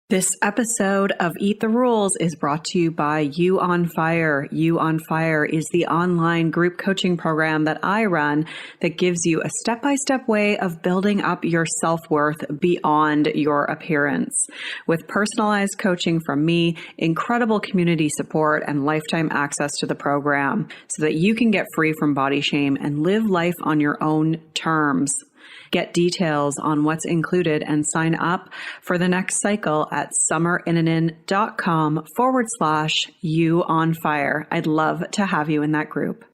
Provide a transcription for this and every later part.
This episode of Eat the Rules is brought to you by You on Fire. You on Fire is the online group coaching program that I run that gives you a step-by-step way of building up your self-worth beyond your appearance. With personalized coaching from me, incredible community support, and lifetime access to the program so that you can get free from body shame and live life on your own terms. Get details on what's included and sign up for the next cycle at summerinanen.com/you on fire. I'd love to have you in that group.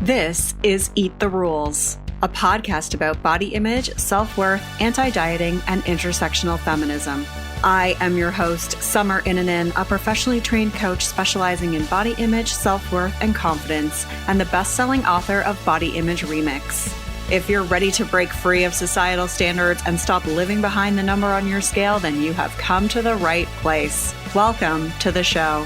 This is Eat the Rules, a podcast about body image, self-worth, anti-dieting, and intersectional feminism. I am your host, Summer Inanen, a professionally trained coach specializing in body image, self-worth, and confidence, and the best-selling author of Body Image Remix. If you're ready to break free of societal standards and stop living behind the number on your scale, then you have come to the right place. Welcome to the show.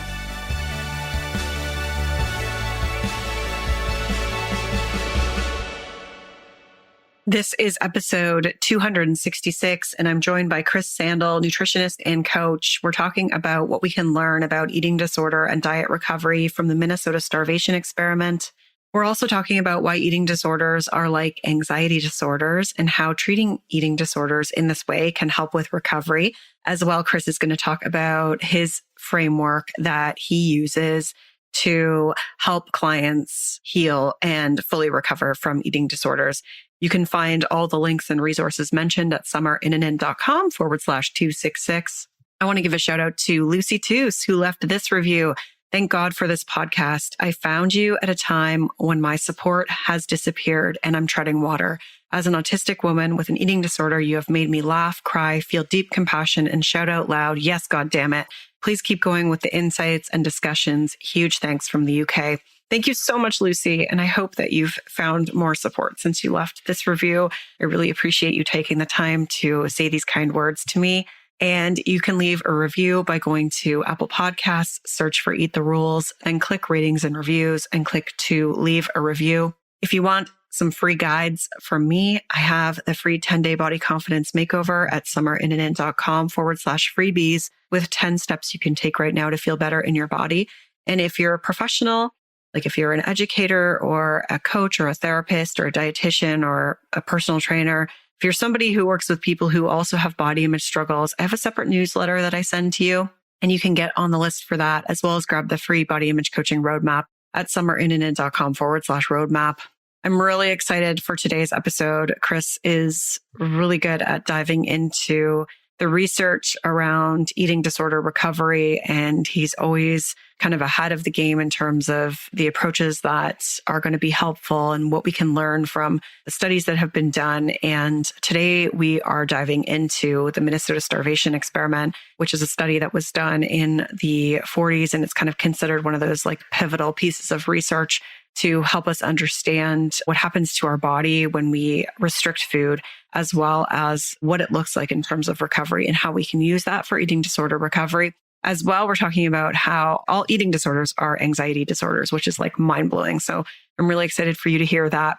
This is episode 266, and I'm joined by Chris Sandel, nutritionist and coach. We're talking about what we can learn about eating disorder and diet recovery from the Minnesota Starvation Experiment. We're also talking about why eating disorders are like anxiety disorders and how treating eating disorders in this way can help with recovery. As well, Chris is going to talk about his framework that he uses to help clients heal and fully recover from eating disorders. You can find all the links and resources mentioned at summerinanen.com/266. I want to give a shout out to Lucy Toos, who left this review. Thank God for this podcast. I found you at a time when my support has disappeared and I'm treading water. As an autistic woman with an eating disorder, you have made me laugh, cry, feel deep compassion, and shout out loud, yes, God damn it. Please keep going with the insights and discussions. Huge thanks from the UK. Thank you so much, Lucy. And I hope that you've found more support since you left this review. I really appreciate you taking the time to say these kind words to me. And you can leave a review by going to Apple Podcasts, search for Eat the Rules, and click ratings and reviews and click to leave a review. If you want some free guides from me, I have the free 10-day body confidence makeover at summerinanen.com/freebies with 10 steps you can take right now to feel better in your body. And if you're a professional, like if you're an educator or a coach or a therapist or a dietitian or a personal trainer, if you're somebody who works with people who also have body image struggles, I have a separate newsletter that I send to you, and you can get on the list for that, as well as grab the free body image coaching roadmap at summerinanen.com/roadmap. I'm really excited for today's episode. Chris is really good at diving into the research around eating disorder recovery, and he's always kind of ahead of the game in terms of the approaches that are going to be helpful and what we can learn from the studies that have been done. And today we are diving into the Minnesota Starvation Experiment, which is a study that was done in the 40s, and it's kind of considered one of those like pivotal pieces of research to help us understand what happens to our body when we restrict food, as well as what it looks like in terms of recovery and how we can use that for eating disorder recovery. As well, we're talking about how all eating disorders are anxiety disorders, which is like mind-blowing. So I'm really excited for you to hear that.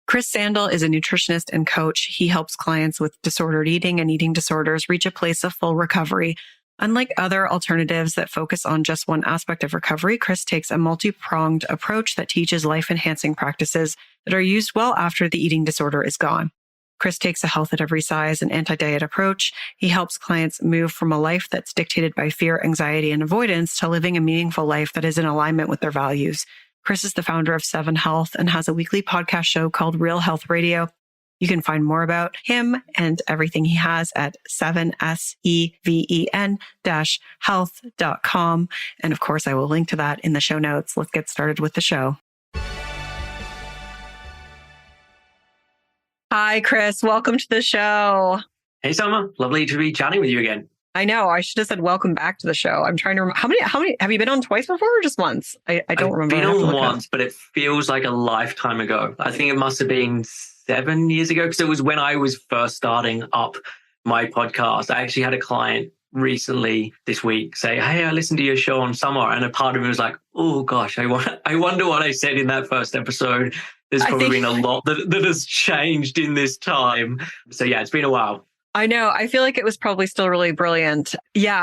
Chris Sandel is a nutritionist and coach. He helps clients with disordered eating and eating disorders reach a place of full recovery. Unlike other alternatives that focus on just one aspect of recovery, Chris takes a multi-pronged approach that teaches life-enhancing practices that are used well after the eating disorder is gone. Chris takes a health at every size and anti-diet approach. He helps clients move from a life that's dictated by fear, anxiety, and avoidance to living a meaningful life that is in alignment with their values. Chris is the founder of Seven Health and has a weekly podcast show called Real Health Radio. You can find more about him and everything he has at 7seven-health.com. And of course, I will link to that in the show notes. Let's get started with the show. Hi, Chris. Welcome to the show. Hey, Summer. Lovely to be chatting with you again. I know. I should have said welcome back to the show. I'm trying to remember. How many have you been on twice before or just once? I don't remember. I've been on once, but it feels like a lifetime ago. I think it must have been 7 years ago because it was when I was first starting up my podcast. I actually had a client recently this week say, hey, I listened to your show on Summer. And a part of me was like, oh, gosh, I wonder what I said in that first episode. There's probably been a lot that has changed in this time. So yeah, it's been a while. I know. I feel like it was probably still really brilliant. Yeah,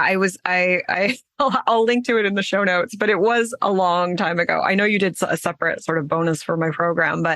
I'll link to it in the show notes, but it was a long time ago. I know you did a separate sort of bonus for my program,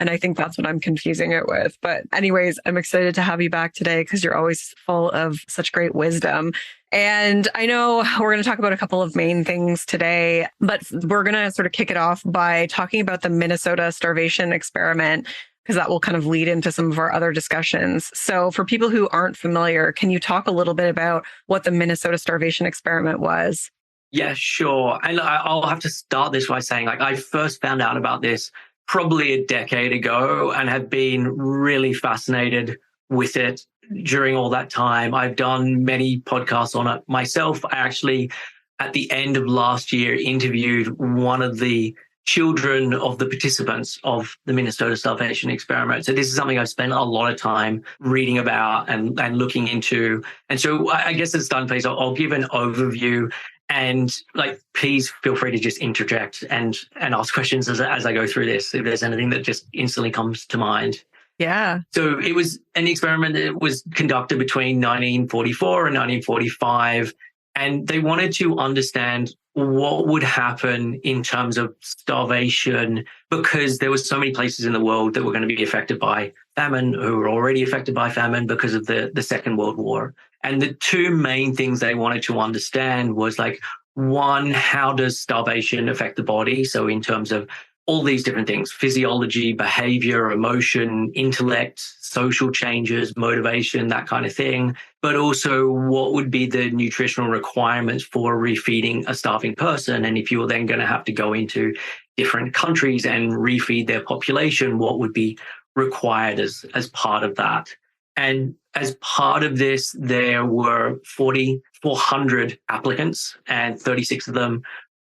and I think that's what I'm confusing it with. But anyways, I'm excited to have you back today because you're always full of such great wisdom. And I know we're going to talk about a couple of main things today, but we're going to sort of kick it off by talking about the Minnesota Starvation Experiment, because that will kind of lead into some of our other discussions. So for people who aren't familiar, can you talk a little bit about what the Minnesota Starvation Experiment was? Yeah, sure. And I'll have to start this by saying, like, I first found out about this probably a decade ago and have been really fascinated with it during all that time. I've done many podcasts on it myself. I actually, at the end of last year, interviewed one of the children of the participants of the Minnesota Starvation Experiment. So this is something I've spent a lot of time reading about and looking into. And so I guess it's done, please. I'll give an overview, and like, please feel free to just interject and ask questions as I go through this, if there's anything that just instantly comes to mind. Yeah. So it was an experiment that was conducted between 1944 and 1945. And they wanted to understand what would happen in terms of starvation, because there were so many places in the world that were going to be affected by famine, who were already affected by famine because of the Second World War. And the two main things they wanted to understand was, like, one, how does starvation affect the body? So in terms of all these different things: physiology, behavior, emotion, intellect, social changes, motivation, that kind of thing. But also, what would be the nutritional requirements for refeeding a starving person? And if you were then going to have to go into different countries and refeed their population, what would be required as part of that? And as part of this, there were 4,400 applicants, and 36 of them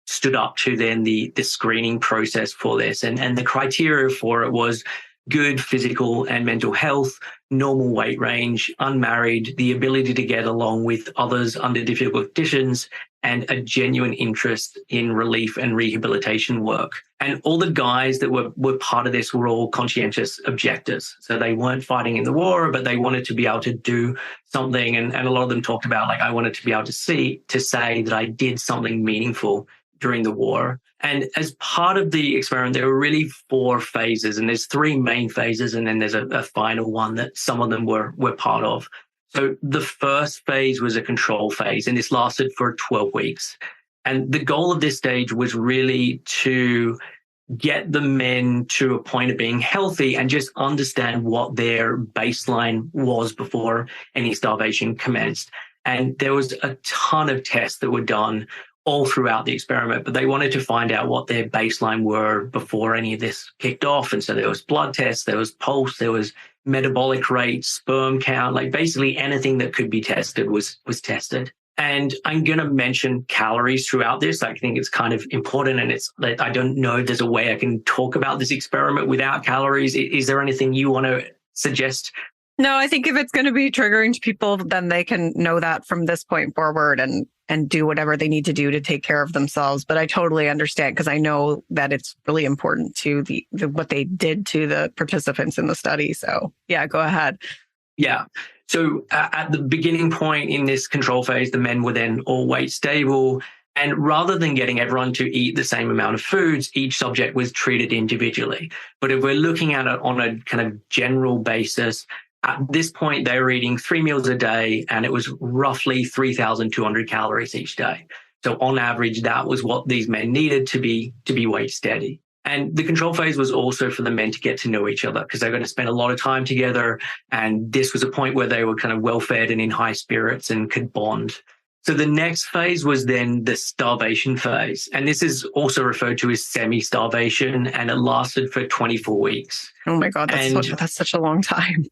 stood up to then the screening process for this. And the criteria for it was good physical and mental health, normal weight range, unmarried, the ability to get along with others under difficult conditions, and a genuine interest in relief and rehabilitation work. And all the guys that were part of this were all conscientious objectors. So they weren't fighting in the war, but they wanted to be able to do something. And a lot of them talked about, like, I wanted to be able to say that I did something meaningful during the war. And as part of the experiment, there were really 4 phases, and there's 3 main phases, and then there's a final one that some of them were part of. So the first phase was a control phase, and this lasted for 12 weeks. And the goal of this stage was really to get the men to a point of being healthy and just understand what their baseline was before any starvation commenced. And there was a ton of tests that were done all throughout the experiment, but they wanted to find out what their baseline were before any of this kicked off. And so there was blood tests, there was pulse, there was metabolic rate, sperm count, like basically anything that could be tested was tested. And I'm going to mention calories throughout this. I think it's kind of important, and it's like, I don't know if there's a way I can talk about this experiment without calories. Is there anything you want to suggest? No, I think if it's going to be triggering to people, then they can know that from this point forward and do whatever they need to do to take care of themselves. But I totally understand, because I know that it's really important to the what they did to the participants in the study. So yeah, go ahead. Yeah. So at the beginning point in this control phase, the men were then all weight stable. And rather than getting everyone to eat the same amount of foods, each subject was treated individually. But if we're looking at it on a kind of general basis, at this point, they were eating 3 meals a day, and it was roughly 3,200 calories each day. So on average, that was what these men needed to be weight steady. And the control phase was also for the men to get to know each other, because they're going to spend a lot of time together. And this was a point where they were kind of well-fed and in high spirits and could bond. So the next phase was then the starvation phase. And this is also referred to as semi-starvation, and it lasted for 24 weeks. Oh my God, that's such a long time.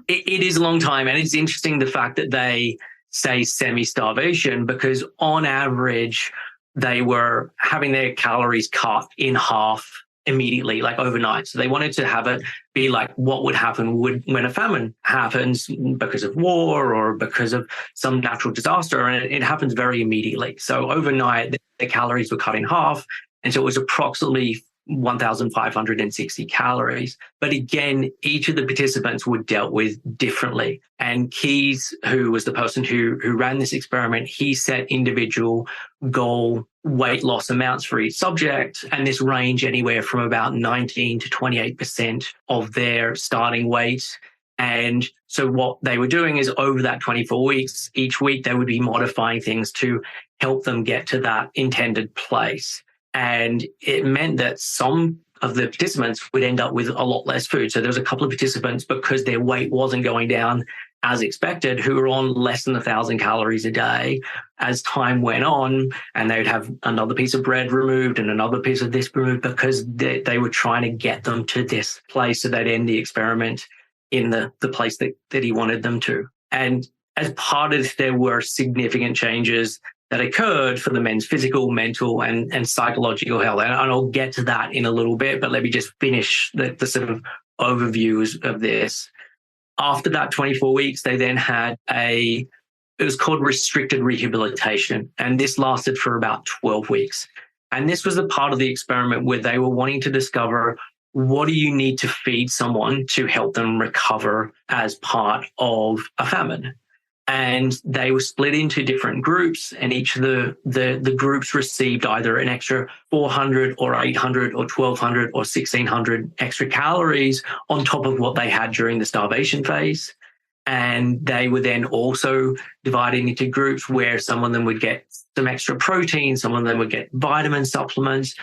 It is a long time. And it's interesting the fact that they say semi-starvation, because on average, they were having their calories cut in half immediately, like overnight. So they wanted to have it be like what would happen when a famine happens because of war or because of some natural disaster, and it happens very immediately. So overnight, the calories were cut in half. And so it was approximately 1,560 calories. But again, each of the participants were dealt with differently. And Keyes, who was the person who ran this experiment, he set individual goal weight loss amounts for each subject. And this range anywhere from about 19 to 28% of their starting weight. And so what they were doing is over that 24 weeks, each week they would be modifying things to help them get to that intended place. And it meant that some of the participants would end up with a lot less food. So there was a couple of participants, because their weight wasn't going down as expected, who were on less than 1,000 calories a day as time went on, and they would have another piece of bread removed and another piece of this removed, because they were trying to get them to this place so they'd end the experiment in the place that he wanted them to. And as part of this, there were significant changes that occurred for the men's physical, mental, and psychological health. And I'll get to that in a little bit, but let me just finish the sort of overviews of this. After that 24 weeks, they then had it was called restricted rehabilitation. And this lasted for about 12 weeks. And this was the part of the experiment where they were wanting to discover, what do you need to feed someone to help them recover as part of a famine? And they were split into different groups, and each of the groups received either an extra 400 or 800 or 1,200 or 1,600 extra calories on top of what they had during the starvation phase. And they were then also divided into groups where some of them would get some extra protein, some of them would get vitamin supplements,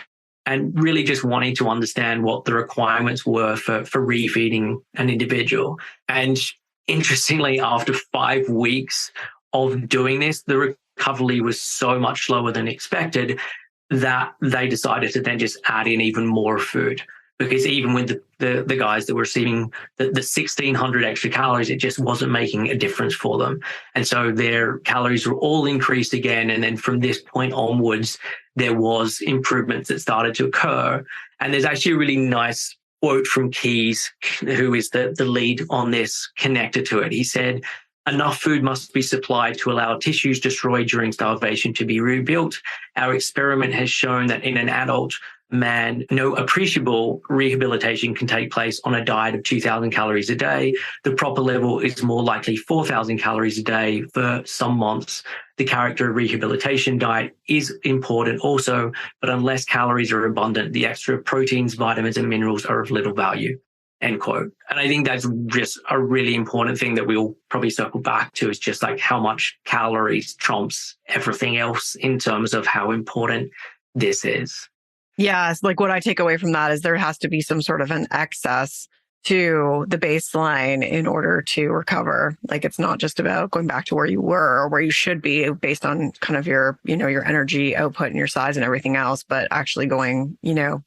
and really just wanting to understand what the requirements were for refeeding an individual. And interestingly, after 5 weeks of doing this, the recovery was so much slower than expected that they decided to then just add in even more food. Because even with the guys that were receiving the 1,600 extra calories, it just wasn't making a difference for them. And so their calories were all increased again. And then from this point onwards, there was improvements that started to occur. And there's actually a really nice quote from Keyes, who is the lead on this, connected to it. He said, "Enough food must be supplied to allow tissues destroyed during starvation to be rebuilt. Our experiment has shown that in an adult man, no appreciable rehabilitation can take place on a diet of 2,000 calories a day. The proper level is more likely 4,000 calories a day for some months. The character of rehabilitation diet is important also, but unless calories are abundant, the extra proteins, vitamins, and minerals are of little value." End quote. And I think that's just a really important thing that we'll probably circle back to, is just like how much calories trumps everything else in terms of how important this is. Yeah, it's like what I take away from that is there has to be some sort of an excess to the baseline in order to recover. Like, it's not just about going back to where you were or where you should be based on kind of your, your energy output and your size and everything else, but actually going,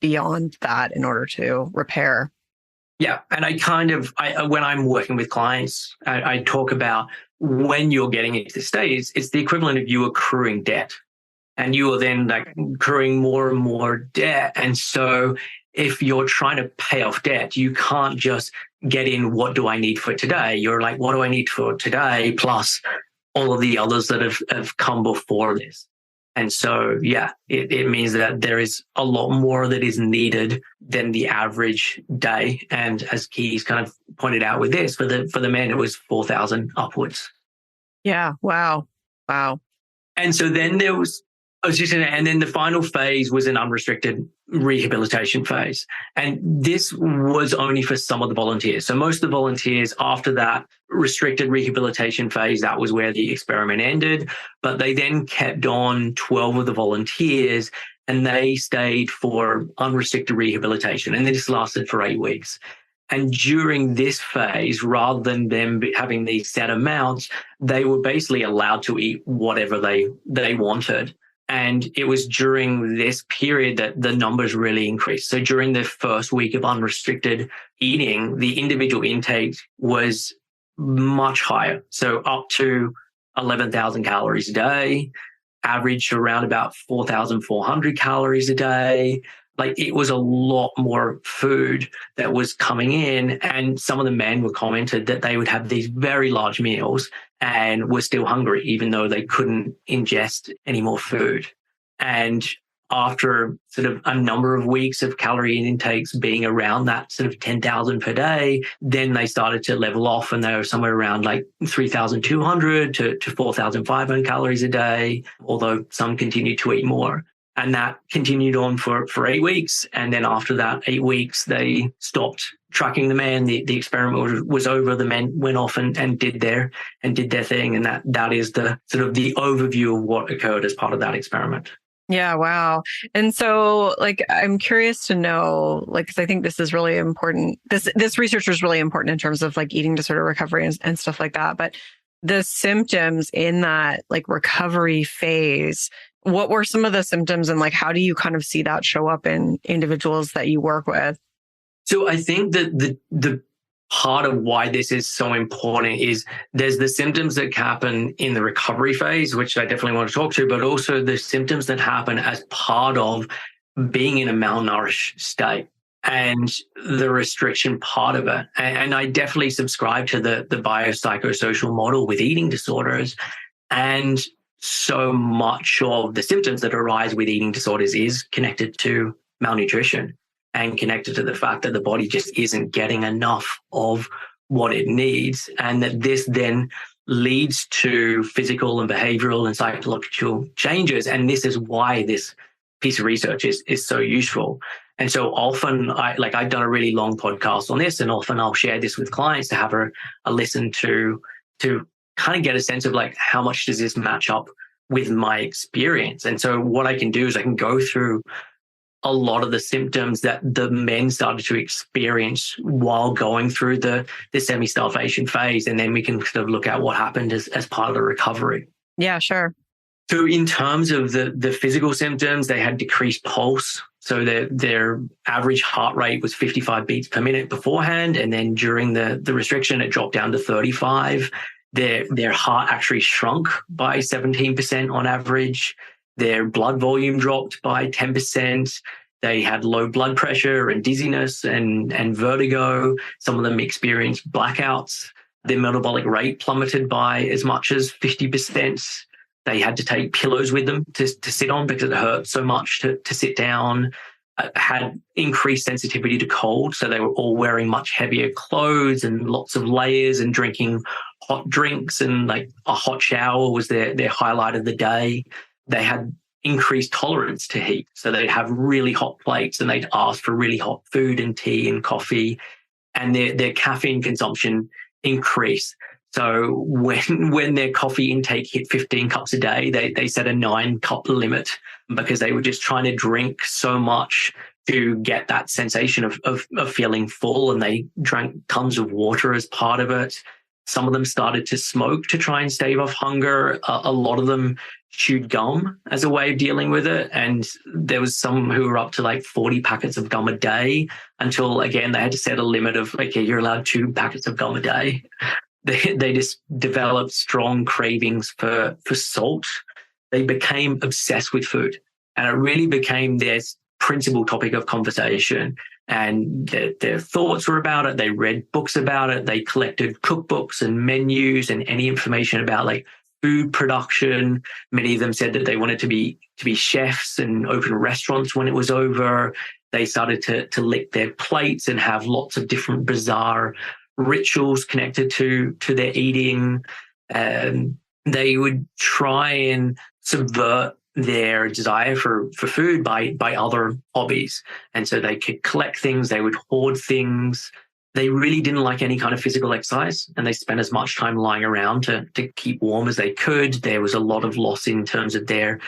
beyond that in order to repair. Yeah. And when I'm working with clients, I talk about when you're getting into this stage, it's the equivalent of you accruing debt. And you are then like accruing more and more debt. And so if you're trying to pay off debt, you can't just get in, what do I need for today? You're like, what do I need for today? Plus all of the others that have come before this. And so, yeah, it means that there is a lot more that is needed than the average day. And as Keyes kind of pointed out with this, for the men, it was 4,000 upwards. Yeah. Wow. And so then and then the final phase was an unrestricted rehabilitation phase. And this was only for some of the volunteers. So most of the volunteers, after that restricted rehabilitation phase, that was where the experiment ended. But they then kept on 12 of the volunteers, and they stayed for unrestricted rehabilitation. And this lasted for 8 weeks. And during this phase, rather than them having these set amounts, they were basically allowed to eat whatever they wanted. And it was during this period that the numbers really increased. So during the first week of unrestricted eating, the individual intake was much higher. So up to 11,000 calories a day, averaged around about 4,400 calories a day. Like, it was a lot more food that was coming in. And some of the men were commented that they would have these very large meals and were still hungry, even though they couldn't ingest any more food. And after sort of a number of weeks of calorie intakes being around that sort of 10,000 per day, then they started to level off and they were somewhere around like 3,200 to 4,500 calories a day, although some continued to eat more. And that continued on for 8 weeks. And then after that 8 weeks, they stopped tracking the men. The experiment was over. The men went off and did their thing. And that is the sort of the overview of what occurred as part of that experiment. Yeah, wow. And so like, I'm curious to know, like, because I think this is really important. This research is really important in terms of like eating disorder recovery and stuff like that. But the symptoms in that like recovery phase, what were some of the symptoms and like, how do you kind of see that show up in individuals that you work with? So I think that the part of why this is so important is there's the symptoms that happen in the recovery phase, which I definitely want to talk to, but also the symptoms that happen as part of being in a malnourished state and the restriction part of it. And I definitely subscribe to the biopsychosocial model with eating disorders. And so much of the symptoms that arise with eating disorders is connected to malnutrition and connected to the fact that the body just isn't getting enough of what it needs. And that this then leads to physical and behavioral and psychological changes. And this is why this piece of research is so useful. And so often I've done a really long podcast on this, and often I'll share this with clients to have a listen to kind of get a sense of like, how much does this match up with my experience? And so what I can do is I can go through a lot of the symptoms that the men started to experience while going through the semi-starvation phase. And then we can sort of look at what happened as part of the recovery. Yeah, sure. So in terms of the physical symptoms, they had decreased pulse. So their average heart rate was 55 beats per minute beforehand. And then during the restriction, it dropped down to 35. Their heart actually shrunk by 17% on average. Their blood volume dropped by 10%. They had low blood pressure and dizziness and vertigo. Some of them experienced blackouts. Their metabolic rate plummeted by as much as 50%. They had to take pillows with them to sit on because it hurt so much to sit down. Had increased sensitivity to cold. So they were all wearing much heavier clothes and lots of layers and drinking hot drinks, and like a hot shower was their highlight of the day. They had increased tolerance to heat. So they'd have really hot plates and they'd ask for really hot food and tea and coffee, and their caffeine consumption increased. So when their coffee intake hit 15 cups a day, they set a 9-cup limit because they were just trying to drink so much to get that sensation of feeling full, and they drank tons of water as part of it. Some of them started to smoke to try and stave off hunger. A lot of them chewed gum as a way of dealing with it. And there was some who were up to like 40 packets of gum a day until, again, they had to set a limit of, okay, you're allowed 2 packets of gum a day. They just developed strong cravings for salt. They became obsessed with food. And it really became their principal topic of conversation. And their thoughts were about it. They read books about it. They collected cookbooks and menus and any information about like food production. Many of them said that they wanted to be chefs and open restaurants when it was over. They started to lick their plates and have lots of different bizarre rituals connected to their eating. They would try and subvert their desire for food by other hobbies. And so they could collect things, they would hoard things. They really didn't like any kind of physical exercise, and they spent as much time lying around to keep warm as they could. There was a lot of loss in terms of their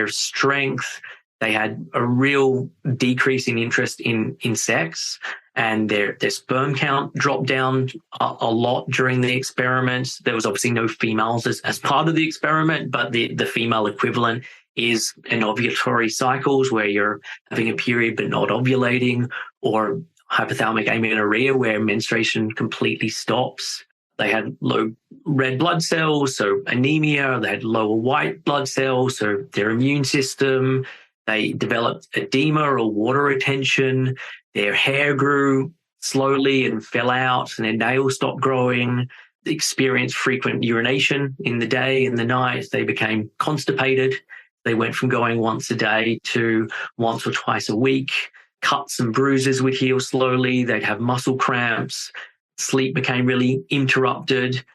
strength. They had a real decrease in interest in sex, and their sperm count dropped down a lot during the experiment. There was obviously no females as part of the experiment, but the female equivalent is anovulatory cycles where you're having a period but not ovulating, or hypothalamic amenorrhea where menstruation completely stops. They had low red blood cells, so anemia. They had lower white blood cells, so their immune system. They developed edema or water retention. Their hair grew slowly and fell out, and their nails stopped growing. They experienced frequent urination in the day and the night. They became constipated. They went from going once a day to once or twice a week. Cuts and bruises would heal slowly. They'd have muscle cramps. Sleep became really interrupted.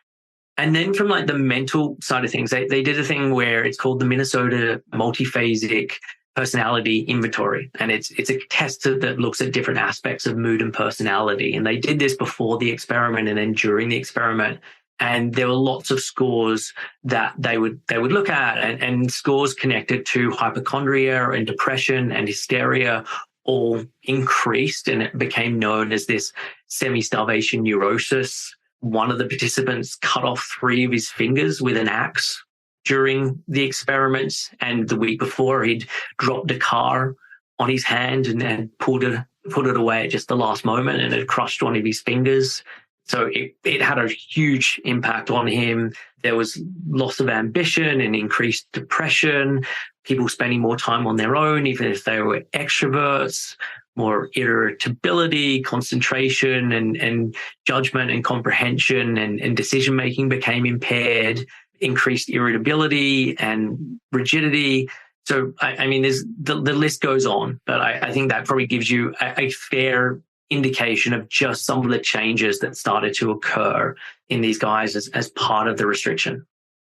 And then from like the mental side of things, they did a thing where it's called the Minnesota Multiphasic Personality Inventory. And it's a test that looks at different aspects of mood and personality. And they did this before the experiment and then during the experiment. And there were lots of scores that they would look at, and scores connected to hypochondria and depression and hysteria all increased, and it became known as this semi-starvation neurosis. One of the participants cut off 3 of his fingers with an axe during the experiments, and the week before he'd dropped a car on his hand and then put it away at just the last moment, and it crushed one of his fingers. So it had a huge impact on him. There was loss of ambition and increased depression, people spending more time on their own, even if they were extroverts, more irritability, concentration, and judgment and comprehension and decision-making became impaired, increased irritability and rigidity. So, I mean, the list goes on, but I think that probably gives you a fair indication of just some of the changes that started to occur in these guys as part of the restriction.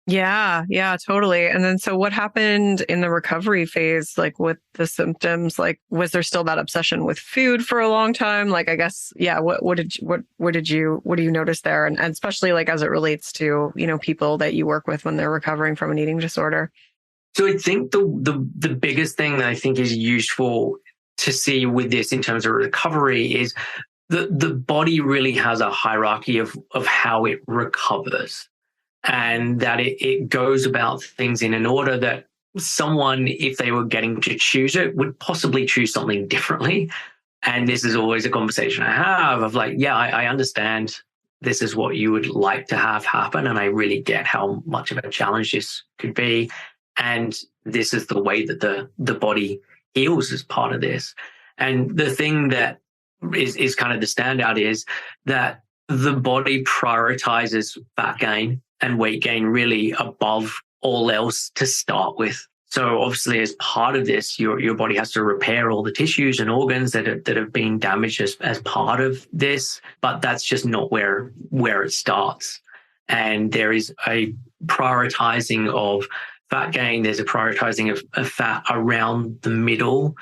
Yeah, totally. And then so what happened in the recovery phase, like with the symptoms? Like, was there still that obsession with food for a long time? Like, I guess, yeah, what do you notice there? And especially like as it relates to, people that you work with when they're recovering from an eating disorder? So I think the biggest thing that I think is useful to see with this in terms of recovery is the body really has a hierarchy of how it recovers, and that it goes about things in an order that someone, if they were getting to choose it, would possibly choose something differently. And this is always a conversation I have of like, yeah, I understand this is what you would like to have happen, and I really get how much of a challenge this could be. And this is the way that the body heals as part of this. And the thing that is kind of the standout is that the body prioritizes fat gain and weight gain really above all else to start with. So obviously, as part of this, your body has to repair all the tissues and organs that have been damaged as part of this, but that's just not where it starts. And there is a prioritizing of fat gain. There's a prioritizing of fat around the middle,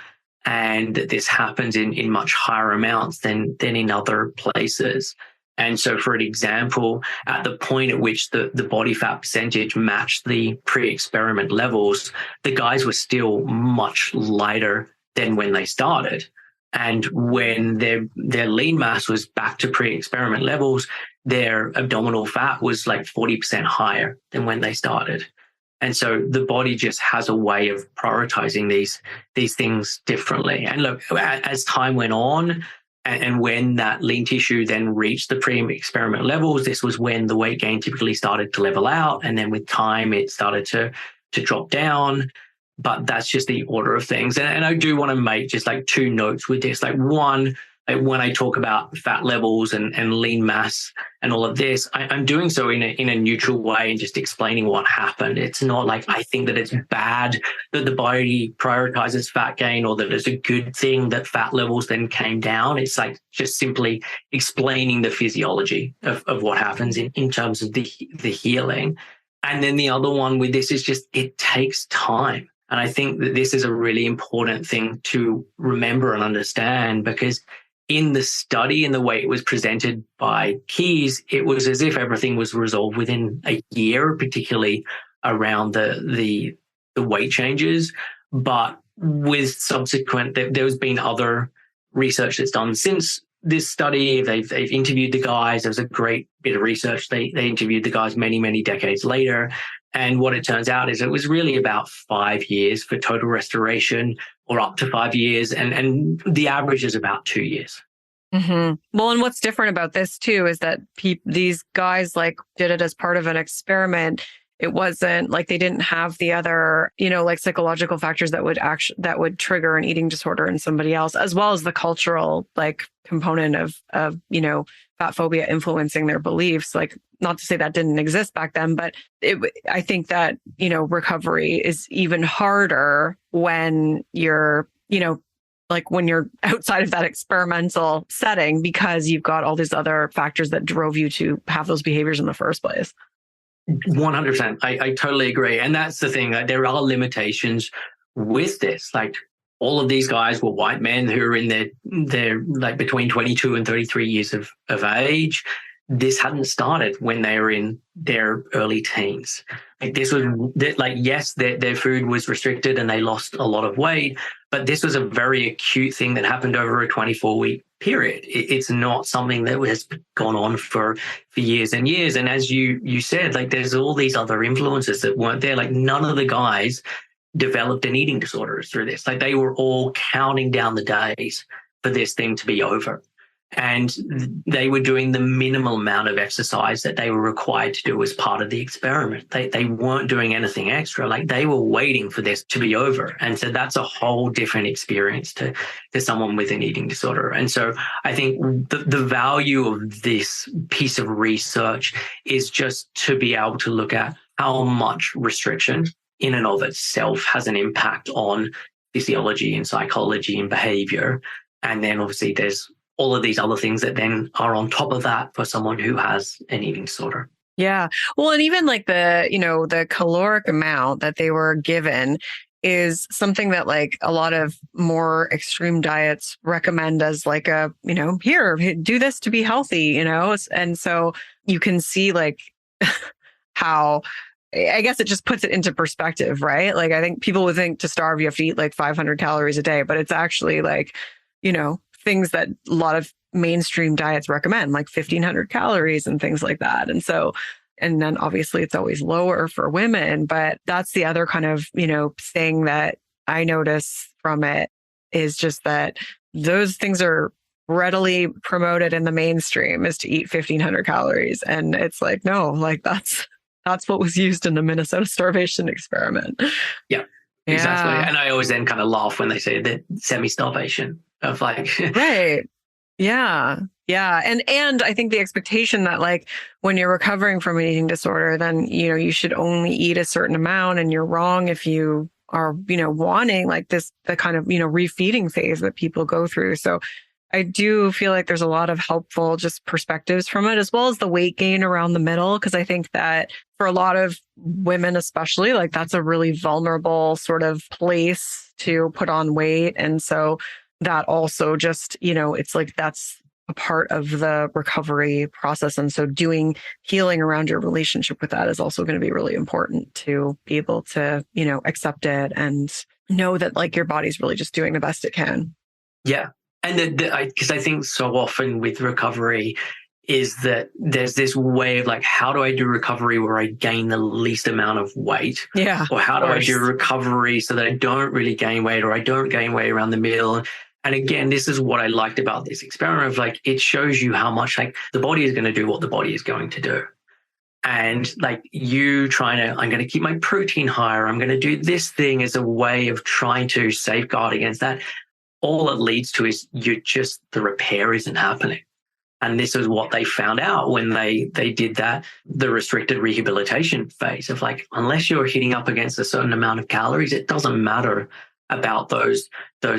and this happens in much higher amounts than in other places. And so, for an example, at the point at which the body fat percentage matched the pre-experiment levels, the guys were still much lighter than when they started. And when their lean mass was back to pre-experiment levels, their abdominal fat was like 40% higher than when they started. And so the body just has a way of prioritizing these things differently. And look, as time went on, and when that lean tissue then reached the pre-experiment levels, this was when the weight gain typically started to level out. And then with time, it started to drop down. But that's just the order of things. And I do want to make just like 2 notes with this. Like, one, like when I talk about fat levels and lean mass and all of this, I'm doing so in a neutral way and just explaining what happened. It's not like I think that it's bad that the body prioritizes fat gain or that it's a good thing that fat levels then came down. It's like just simply explaining the physiology of what happens in terms of the healing. And then the other one with this is just it takes time. And I think that this is a really important thing to remember and understand, because in the study and the way it was presented by Keys, it was as if everything was resolved within a year, particularly around the weight changes. But with subsequent, there's been other research that's done since this study. They've interviewed the guys. There was a great bit of research. They interviewed the guys many, many decades later. And what it turns out is it was really about 5 years for total restoration, or up to 5 years. And the average is about 2 years. Mm-hmm. Well, and what's different about this too is that these guys like did it as part of an experiment. it wasn't like they didn't have the other, like psychological factors that would trigger an eating disorder in somebody else, as well as the cultural like component of fat phobia influencing their beliefs. Like, not to say that didn't exist back then, but I think that, recovery is even harder when you're, like when you're outside of that experimental setting, because you've got all these other factors that drove you to have those behaviors in the first place. 100%. I totally agree. And that's the thing, that there are limitations with this. Like, all of these guys were white men who are in their like between 22 and 33 years of age. This hadn't started when they were in their early teens. Like, this was like, yes, their food was restricted and they lost a lot of weight, but this was a very acute thing that happened over a 24-week period. It's not something that has gone on for years and years. And as you said, like, there's all these other influences that weren't there. Like, none of the guys developed an eating disorder through this. Like, they were all counting down the days for this thing to be over. And they were doing the minimal amount of exercise that they were required to do as part of the experiment. They weren't doing anything extra. Like, they were waiting for this to be over. And so that's a whole different experience to someone with an eating disorder. And so I think the value of this piece of research is just to be able to look at how much restriction in and of itself has an impact on physiology and psychology and behavior. And then obviously there's all of these other things that then are on top of that for someone who has an eating disorder. Yeah. Well, and even like the caloric amount that they were given is something that like a lot of more extreme diets recommend as like here, do this to be healthy, And so you can see like how, I guess it just puts it into perspective, right? Like, I think people would think to starve, you have to eat like 500 calories a day, but it's actually like, things that a lot of mainstream diets recommend, like 1,500 calories and things like that. And so, and then obviously it's always lower for women, but that's the other kind of, thing that I notice from it is just that those things are readily promoted in the mainstream, is to eat 1,500 calories. And it's like, no, like that's what was used in the Minnesota Starvation Experiment. Yeah, exactly. And I always then kind of laugh when they say that semi-starvation of like, right. Yeah. Yeah. And I think the expectation that like when you're recovering from an eating disorder, then, you should only eat a certain amount, and you're wrong if you are, wanting like the kind of, refeeding phase that people go through. So I do feel like there's a lot of helpful just perspectives from it, as well as the weight gain around the middle. Cause I think that for a lot of women, especially, like that's a really vulnerable sort of place to put on weight. And so that also just, it's like that's a part of the recovery process. And so doing healing around your relationship with that is also going to be really important to be able to, accept it and know that like your body's really just doing the best it can. Yeah. And because I think so often with recovery is that there's this way of like, how do I do recovery where I gain the least amount of weight? Yeah. Or how do I do recovery so that I don't really gain weight, or I don't gain weight around the middle? And again, this is what I liked about this experiment of like, it shows you how much like the body is going to do what the body is going to do. And like you I'm going to keep my protein higher. I'm going to do this thing as a way of trying to safeguard against that. All it leads to is the repair isn't happening. And this is what they found out when they did that, the restricted rehabilitation phase of like, unless you're hitting up against a certain amount of calories, it doesn't matter about those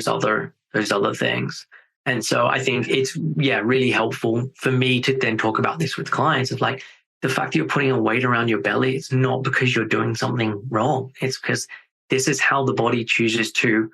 other things. And so I think it's, really helpful for me to then talk about this with clients of like, the fact that you're putting a weight around your belly, it's not because you're doing something wrong. It's because this is how the body chooses to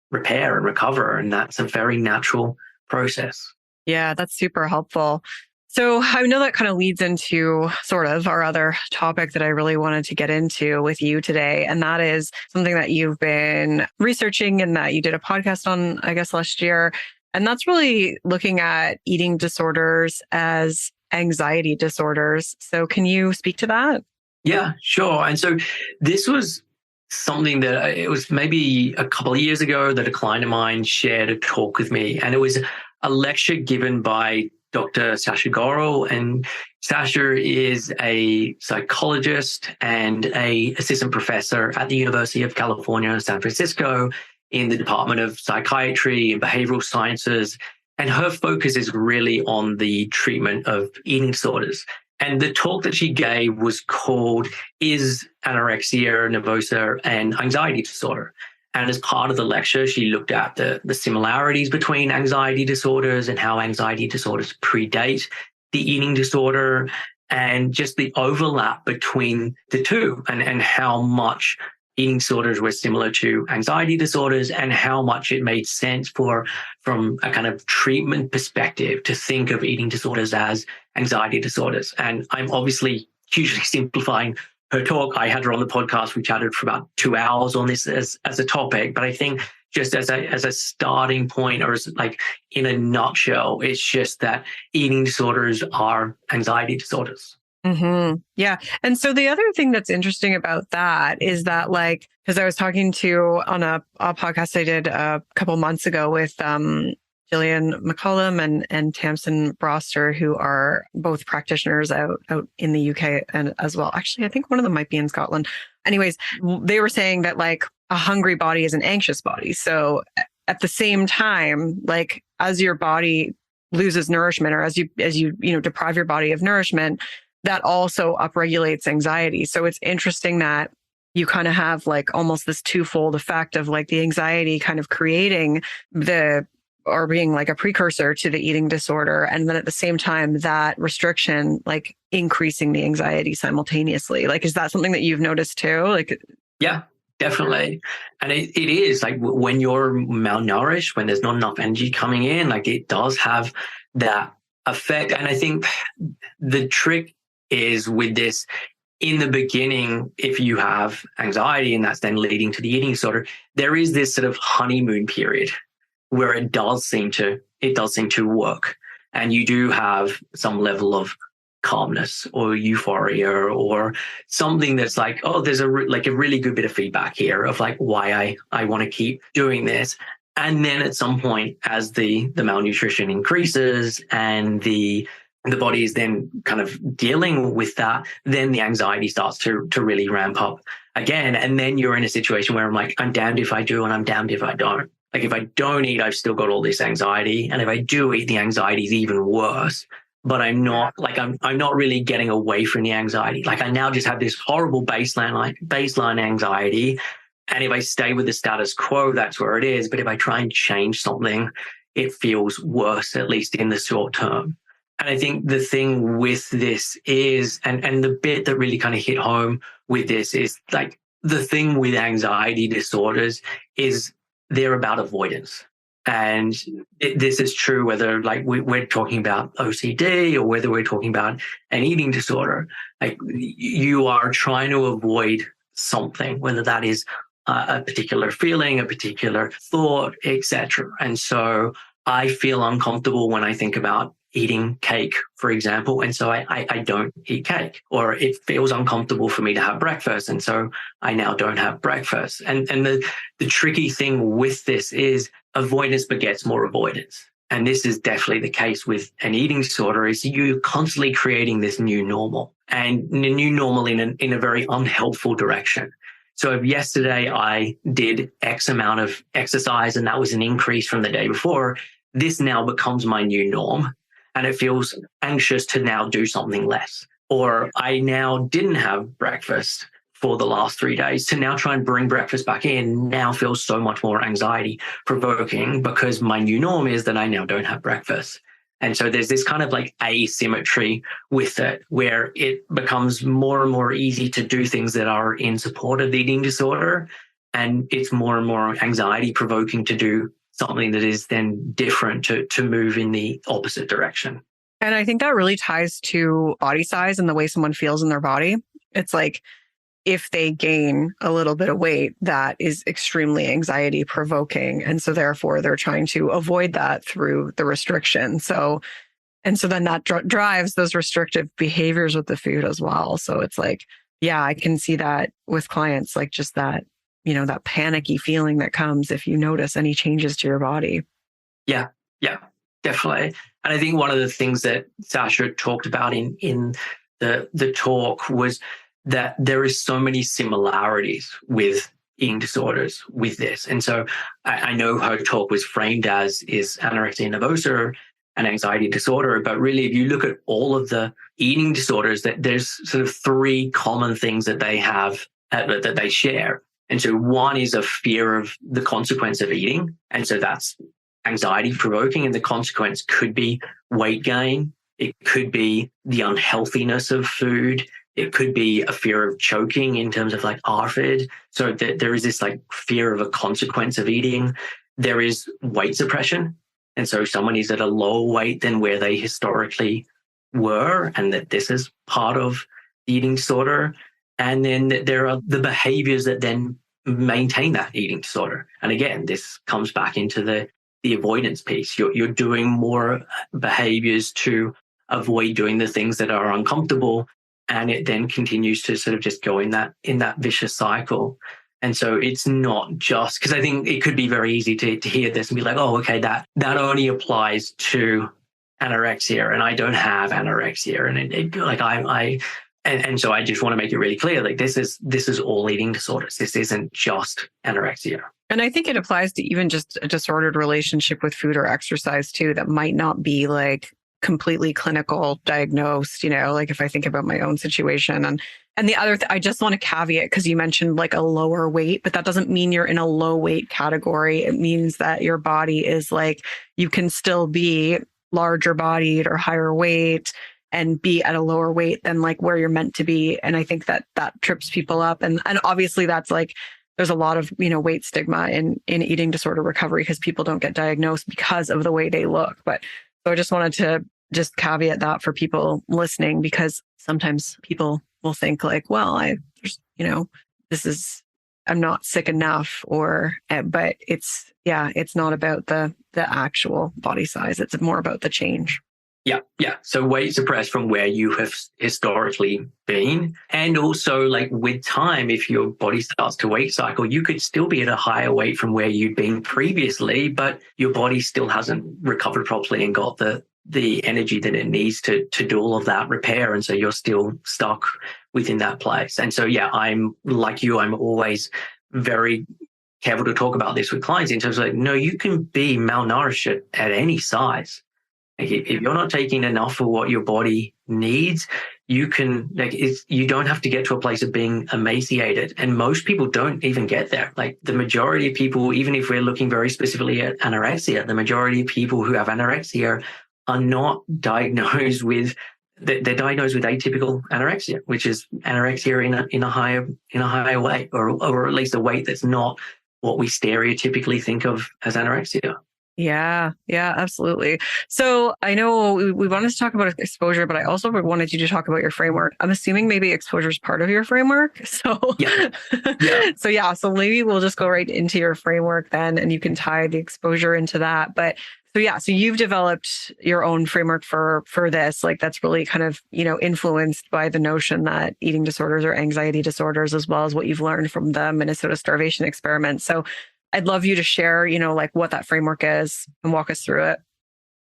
repair and recover. And that's a very natural process. Yeah, that's super helpful. So I know that kind of leads into sort of our other topic that I really wanted to get into with you today. And that is something that you've been researching and that you did a podcast on, I guess, last year. And that's really looking at eating disorders as anxiety disorders. So can you speak to that? Yeah, sure. And so this was something that it was maybe a couple of years ago that a client of mine shared a talk with me. And it was a lecture given by Dr. Sasha Gorel, and Sasha is a psychologist and a assistant professor at the University of California, San Francisco, in the Department of Psychiatry and Behavioral Sciences. And her focus is really on the treatment of eating disorders. And the talk that she gave was called Is Anorexia Nervosa an Anxiety Disorder? And as part of the lecture, she looked at the similarities between anxiety disorders and how anxiety disorders predate the eating disorder, and just the overlap between the two, and how much eating disorders were similar to anxiety disorders, and how much it made sense from a kind of treatment perspective to think of eating disorders as anxiety disorders. And I'm obviously hugely simplifying her talk. I had her on the podcast. We chatted for about 2 hours on this as a topic. But I think just as a starting point, or as like in a nutshell, it's just that eating disorders are anxiety disorders. Mm-hmm. Yeah. And so the other thing that's interesting about that is that, like, because I was talking to on a podcast I did a couple months ago with Gillian McCollum and Tamsin Broster, who are both practitioners out in the UK and as well. Actually, I think one of them might be in Scotland. Anyways, they were saying that like a hungry body is an anxious body. So at the same time, like as your body loses nourishment, or as you deprive your body of nourishment, that also upregulates anxiety. So it's interesting that you kind of have like almost this twofold effect of like the anxiety kind of creating or being like a precursor to the eating disorder. And then at the same time, that restriction, like increasing the anxiety simultaneously. Like, is that something that you've noticed too? Like, yeah, definitely. And it is like when you're malnourished, when there's not enough energy coming in, like it does have that effect. And I think the trick is with this, in the beginning, if you have anxiety and that's then leading to the eating disorder, there is this sort of honeymoon period where it does seem to work, and you do have some level of calmness or euphoria or something that's like, oh, there's a really good bit of feedback here of like why I want to keep doing this. And then at some point, as the malnutrition increases and the body is then kind of dealing with that, then the anxiety starts to really ramp up again. And then you're in a situation where I'm like, I'm damned if I do and I'm damned if I don't. Like if I don't eat, I've still got all this anxiety. And if I do eat, the anxiety is even worse. But I'm not really getting away from the anxiety. Like I now just have this horrible baseline anxiety. And if I stay with the status quo, that's where it is. But if I try and change something, it feels worse, at least in the short term. And I think the thing with this is, and the bit that really kind of hit home with this is like the thing with anxiety disorders is they're about avoidance. And this is true whether like we're talking about OCD or whether we're talking about an eating disorder. Like you are trying to avoid something, whether that is a particular feeling, a particular thought, etc. And so I feel uncomfortable when I think about eating cake, for example, and so I don't eat cake. Or it feels uncomfortable for me to have breakfast, and so I now don't have breakfast. And the tricky thing with this is avoidance begets more avoidance. And this is definitely the case with an eating disorder, is you're constantly creating this new normal, and a new normal in a very unhelpful direction. So if yesterday I did X amount of exercise and that was an increase from the day before, this now becomes my new norm. And it feels anxious to now do something less. Or I now didn't have breakfast for the last 3 days, to now try and bring breakfast back in now feels so much more anxiety provoking, because my new norm is that I now don't have breakfast. And so there's this kind of like asymmetry with it, where it becomes more and more easy to do things that are in support of the eating disorder. And it's more and more anxiety provoking to do something that is then different, to move in the opposite direction. And I think that really ties to body size and the way someone feels in their body. It's like if they gain a little bit of weight, that is extremely anxiety provoking. And so therefore they're trying to avoid that through the restriction. So then that drives those restrictive behaviors with the food as well. So it's like, yeah, I can see that with clients, like just that, that panicky feeling that comes if you notice any changes to your body. Yeah. definitely. And I think one of the things that Sasha talked about in the talk was that there is so many similarities with eating disorders with this. And so I know her talk was framed as is anorexia nervosa an anxiety disorder, but really if you look at all of the eating disorders, that there's sort of three common things that they have that they share. And so one is a fear of the consequence of eating. And so that's anxiety provoking. And the consequence could be weight gain. It could be the unhealthiness of food. It could be a fear of choking in terms of like ARFID. So there is this like fear of a consequence of eating. There is weight suppression. And so someone is at a lower weight than where they historically were, and that this is part of the eating disorder. And then there are the behaviors that then maintain that eating disorder. And again, this comes back into the avoidance piece. You're doing more behaviors to avoid doing the things that are uncomfortable. And it then continues to sort of just go in that vicious cycle. And so it's not just because I think it could be very easy to hear this and be like, oh, okay, that only applies to anorexia, and I don't have anorexia, and so I just want to make it really clear, like this is all eating disorders. This isn't just anorexia. And I think it applies to even just a disordered relationship with food or exercise too, that might not be like completely clinical diagnosed, like if I think about my own situation. And the other, I just want to caveat, because you mentioned like a lower weight, but that doesn't mean you're in a low weight category. It means that your body is like, you can still be larger bodied or higher weight and be at a lower weight than like where you're meant to be. And I think that trips people up. And obviously that's like, there's a lot of, weight stigma in eating disorder recovery because people don't get diagnosed because of the way they look. But so I just wanted to just caveat that for people listening, because sometimes people will think like, well, I'm not sick enough, but it's not about the actual body size. It's more about the change. Yeah. So weight suppressed from where you have historically been. And also like with time, if your body starts to weight cycle, you could still be at a higher weight from where you'd been previously, but your body still hasn't recovered properly and got the energy that it needs to do all of that repair. And so you're still stuck within that place. And so, I'm like you, I'm always very careful to talk about this with clients in terms of like, no, you can be malnourished at any size. Like if you're not taking enough of what your body needs, you don't have to get to a place of being emaciated. And most people don't even get there. Like the majority of people, even if we're looking very specifically at anorexia, the majority of people who have anorexia are not diagnosed with, they're diagnosed with atypical anorexia, which is anorexia in a higher weight, or at least a weight that's not what we stereotypically think of as anorexia. Yeah, absolutely. So I know we wanted to talk about exposure, but I also wanted you to talk about your framework. I'm assuming maybe exposure is part of your framework. So yeah. So maybe we'll just go right into your framework then, and you can tie the exposure into that. But so you've developed your own framework for this, like that's really kind of, influenced by the notion that eating disorders are anxiety disorders, as well as what you've learned from the Minnesota Starvation Experiment. So I'd love you to share, like what that framework is and walk us through it.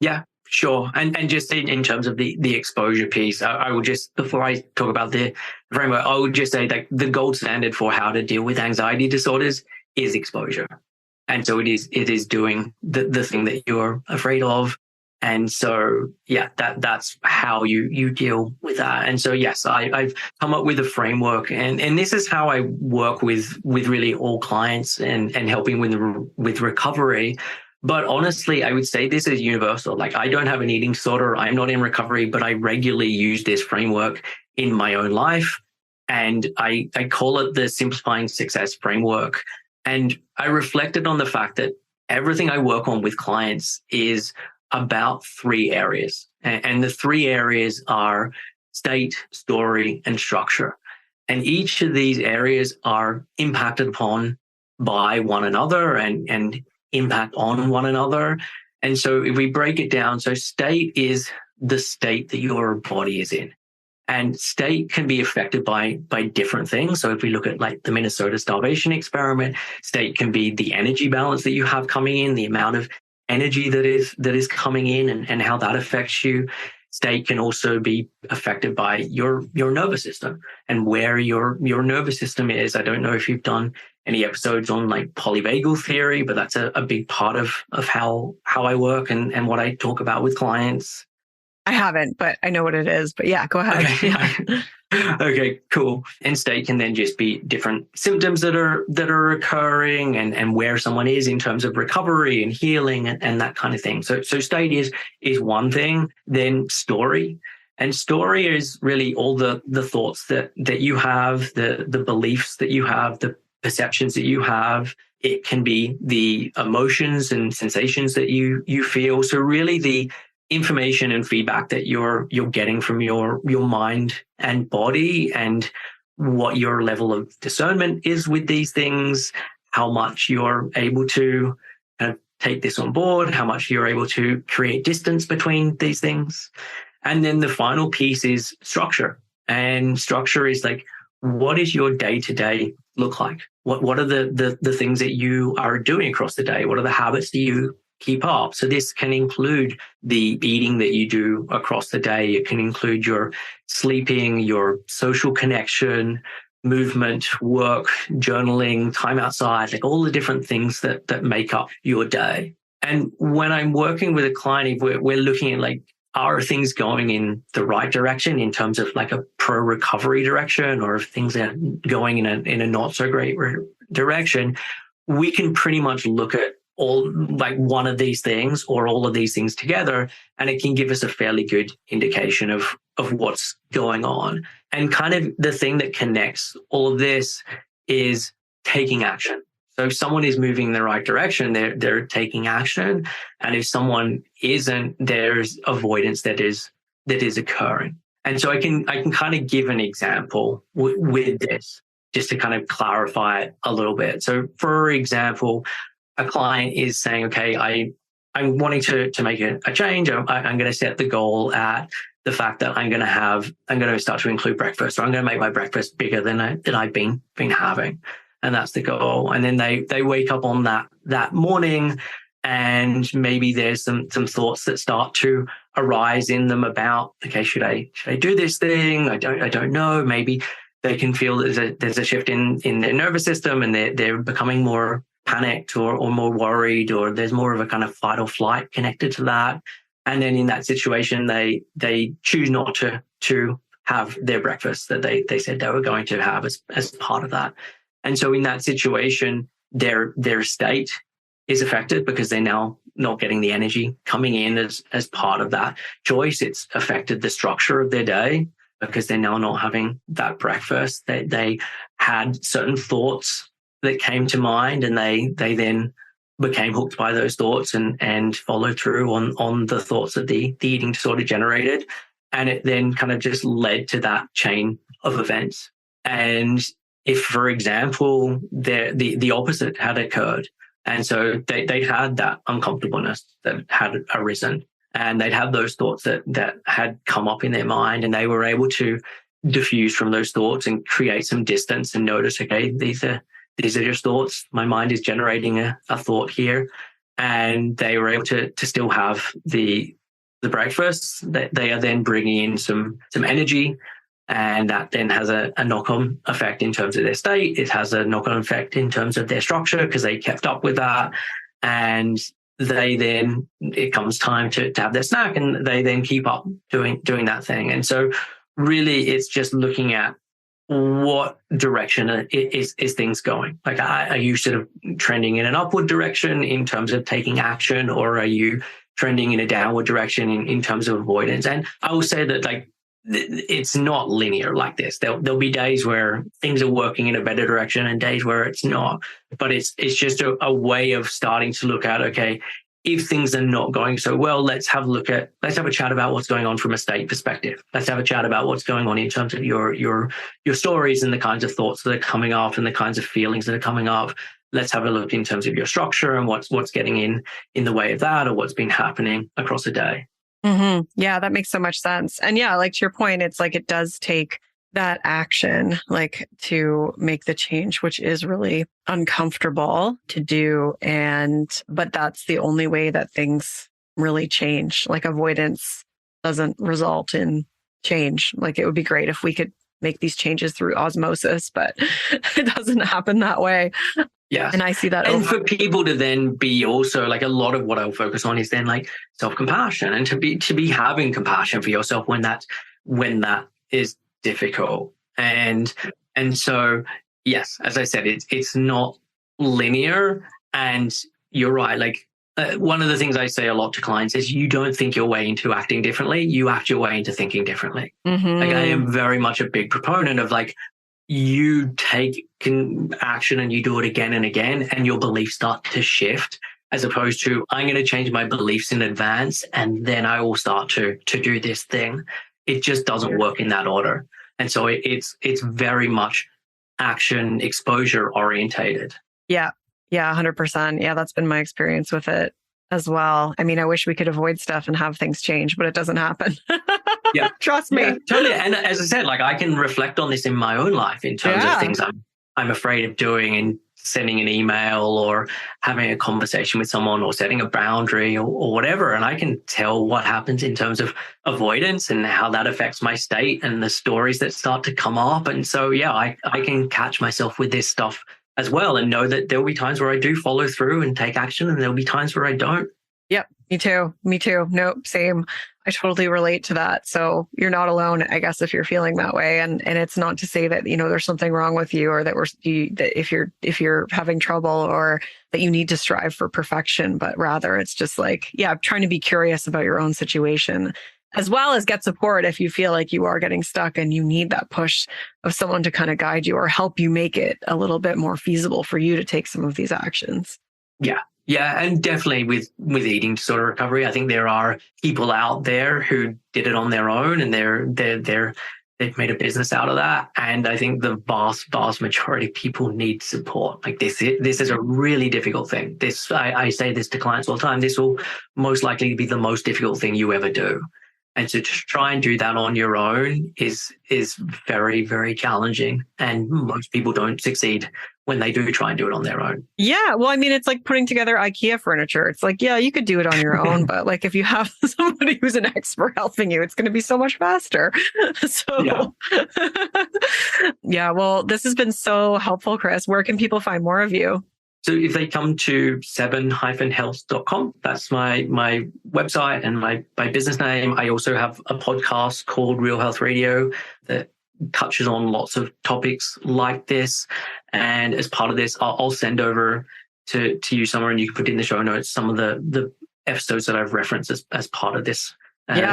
Yeah, sure. And just in terms of the exposure piece, I will just, before I talk about the framework, I would just say that the gold standard for how to deal with anxiety disorders is exposure. And so it is doing the thing that you're afraid of. And so, that's how you deal with that. And so, yes, I've come up with a framework, and this is how I work with really all clients and helping with recovery. But honestly, I would say this is universal. Like I don't have an eating disorder. I'm not in recovery, but I regularly use this framework in my own life. And I call it the Simplifying Success Framework. And I reflected on the fact that everything I work on with clients is about three areas. And the three areas are state, story, and structure. And each of these areas are impacted upon by one another and impact on one another. And so if we break it down, so state is the state that your body is in. And state can be affected by different things. So if we look at like the Minnesota Starvation Experiment, state can be the energy balance that you have coming in, the amount of energy that is coming in and how that affects you. State can also be affected by your nervous system and where your nervous system is. I don't know if you've done any episodes on like polyvagal theory, but that's a big part of how I work and what I talk about with clients. I haven't, but I know what it is. But yeah, go ahead. Okay. Yeah. Okay, cool. And state can then just be different symptoms that are occurring and where someone is in terms of recovery and healing and that kind of thing. So state is one thing. Then story. And story is really all the thoughts that you have, the beliefs that you have, the perceptions that you have. It can be the emotions and sensations that you feel. So really the information and feedback that you're getting from your mind and body, and what your level of discernment is with these things, how much you're able to kind of take this on board, how much you're able to create distance between these things. And then the final piece is structure. And structure is like, what does your day-to-day look like? What are the things that you are doing across the day? What are the habits that you keep up? So this can include the eating that you do across the day. It can include your sleeping, your social connection, movement, work, journaling, time outside, like all the different things that make up your day. And when I'm working with a client, if we're looking at like, are things going in the right direction in terms of like a pro-recovery direction, or if things are going in a not so great direction, we can pretty much look at all like one of these things or all of these things together, and it can give us a fairly good indication of what's going on. And kind of the thing that connects all of this is taking action. So if someone is moving in the right direction, they're taking action. And if someone isn't, there's avoidance that is occurring. And so I can kind of give an example with this, just to kind of clarify it a little bit. So for example, a client is saying, okay, I'm wanting to make a change. I'm going to set the goal at the fact that I'm going to start to include breakfast, or I'm going to make my breakfast bigger than I've been having. And that's the goal. And then they wake up on that morning, and maybe there's some thoughts that start to arise in them about, okay, should I do this thing? I don't know. Maybe they can feel that there's a shift in their nervous system, and they're becoming more panicked or more worried, or there's more of a kind of fight or flight connected to that. And then in that situation, they choose not to have their breakfast that they said they were going to have as part of that. And so in that situation, their state is affected because they're now not getting the energy coming in as part of that choice. It's affected the structure of their day because they're now not having that breakfast. They had certain thoughts that came to mind, and they then became hooked by those thoughts and followed through on the thoughts that the eating disorder generated. And it then kind of just led to that chain of events. And if, for example, the opposite had occurred, and so they had that uncomfortableness that had arisen, and they'd had those thoughts that had come up in their mind, and they were able to diffuse from those thoughts and create some distance and notice, okay, these are just thoughts. My mind is generating a thought here. And they were able to still have the breakfast. They are then bringing in some energy, and that then has a knock-on effect in terms of their state. It has a knock-on effect in terms of their structure because they kept up with that. And it comes time to have their snack, and they then keep up doing that thing. And so really it's just looking at what direction is things going. Like, are you sort of trending in an upward direction in terms of taking action, or are you trending in a downward direction in terms of avoidance? And I will say that, like, it's not linear like this. There'll be days where things are working in a better direction and days where it's not. But it's just a way of starting to look at, okay, if things are not going so well, let's have a chat about what's going on from a state perspective. Let's have a chat about what's going on in terms of your stories and the kinds of thoughts that are coming up and the kinds of feelings that are coming up. Let's have a look in terms of your structure and what's getting in the way of that, or what's been happening across a day. Mm-hmm. Yeah, that makes so much sense. And yeah, like to your point, it's like it does take that action, like to make the change, which is really uncomfortable to do. But that's the only way that things really change. Like avoidance doesn't result in change. Like it would be great if we could make these changes through osmosis, but it doesn't happen that way. Yeah. And I see that. And for people to then be also like, a lot of what I'll focus on is then like self-compassion, and to be having compassion for yourself when that is difficult. And so, yes, as I said, it's not linear. And you're right. Like one of the things I say a lot to clients is, you don't think your way into acting differently. You act your way into thinking differently. Mm-hmm. Like I am very much a big proponent of like, you take action and you do it again and again, and your beliefs start to shift, as opposed to, I'm going to change my beliefs in advance and then I will start to do this thing. It just doesn't work in that order. And so it's very much action exposure orientated. Yeah. Yeah. 100%. Yeah. That's been my experience with it as well. I mean, I wish we could avoid stuff and have things change, but it doesn't happen. Yeah. Trust me. Yeah, totally. And as I said, like I can reflect on this in my own life in terms of things I'm afraid of doing, and sending an email or having a conversation with someone or setting a boundary or whatever. And I can tell what happens in terms of avoidance and how that affects my state and the stories that start to come up. And so, yeah, I can catch myself with this stuff as well, and know that there'll be times where I do follow through and take action, and there'll be times where I don't. Yep. Me too. Nope. Same. I totally relate to that. So you're not alone, I guess, if you're feeling that way. And it's not to say that, there's something wrong with you, or that that if you're having trouble, or that you need to strive for perfection, but rather it's just like, trying to be curious about your own situation, as well as get support if you feel like you are getting stuck and you need that push of someone to kind of guide you or help you make it a little bit more feasible for you to take some of these actions. Yeah. Yeah, and definitely with eating disorder recovery, I think there are people out there who did it on their own, and they've made a business out of that. And I think the vast majority of people need support. Like this is a really difficult thing. I say this to clients all the time. This will most likely be the most difficult thing you ever do. And so to try and do that on your own is very, very challenging. And most people don't succeed when they do try and do it on their own. Yeah. Well, I mean, it's like putting together IKEA furniture. It's like, yeah, you could do it on your own, but like if you have somebody who's an expert helping you, it's going to be so much faster. So yeah, well, this has been so helpful, Chris. Where can people find more of you? So if they come to 7-health.com, that's my website and my business name. I also have a podcast called Real Health Radio that touches on lots of topics like this. And as part of this, I'll send over to you somewhere, and you can put in the show notes some of the episodes that I've referenced as part of this.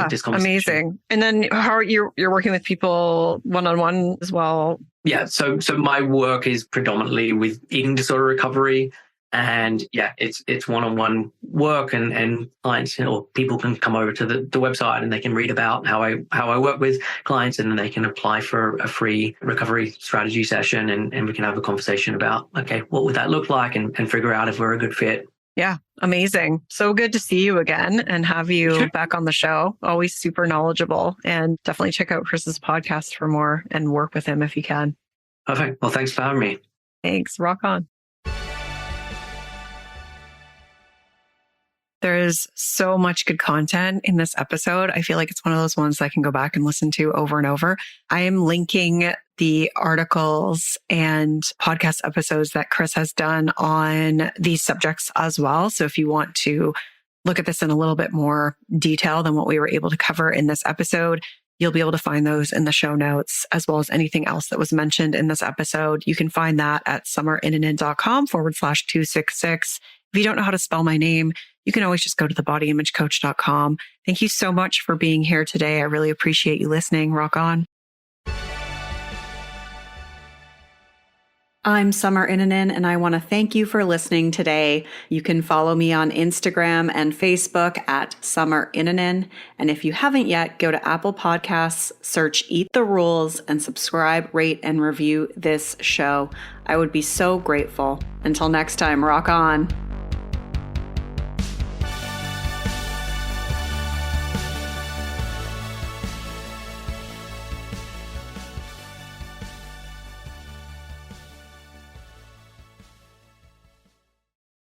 This conversation. Amazing. And then how are you're working with people one-on-one as well? Yeah. So my work is predominantly with eating disorder recovery, and it's one-on-one work, and clients or people can come over to the website and they can read about how I work with clients, and then they can apply for a free recovery strategy session, and we can have a conversation about, okay, what would that look like, and figure out if we're a good fit. Yeah. Amazing. So good to see you again and have you back on the show. Always super knowledgeable, and definitely check out Chris's podcast for more and work with him if you can. Perfect. Well, thanks for having me. Thanks. Rock on. There's so much good content in this episode. I feel like it's one of those ones I can go back and listen to over and over. I am linking the articles and podcast episodes that Chris has done on these subjects as well. So if you want to look at this in a little bit more detail than what we were able to cover in this episode, you'll be able to find those in the show notes, as well as anything else that was mentioned in this episode. You can find that at summerinnanen.com/266. If you don't know how to spell my name, you can always just go to thebodyimagecoach.com. Thank you so much for being here today. I really appreciate you listening. Rock on. I'm Summer Innanen, and I want to thank you for listening today. You can follow me on Instagram and Facebook at Summer Innanen. And if you haven't yet, go to Apple Podcasts, search Eat the Rules, and subscribe, rate, and review this show. I would be so grateful. Until next time, rock on.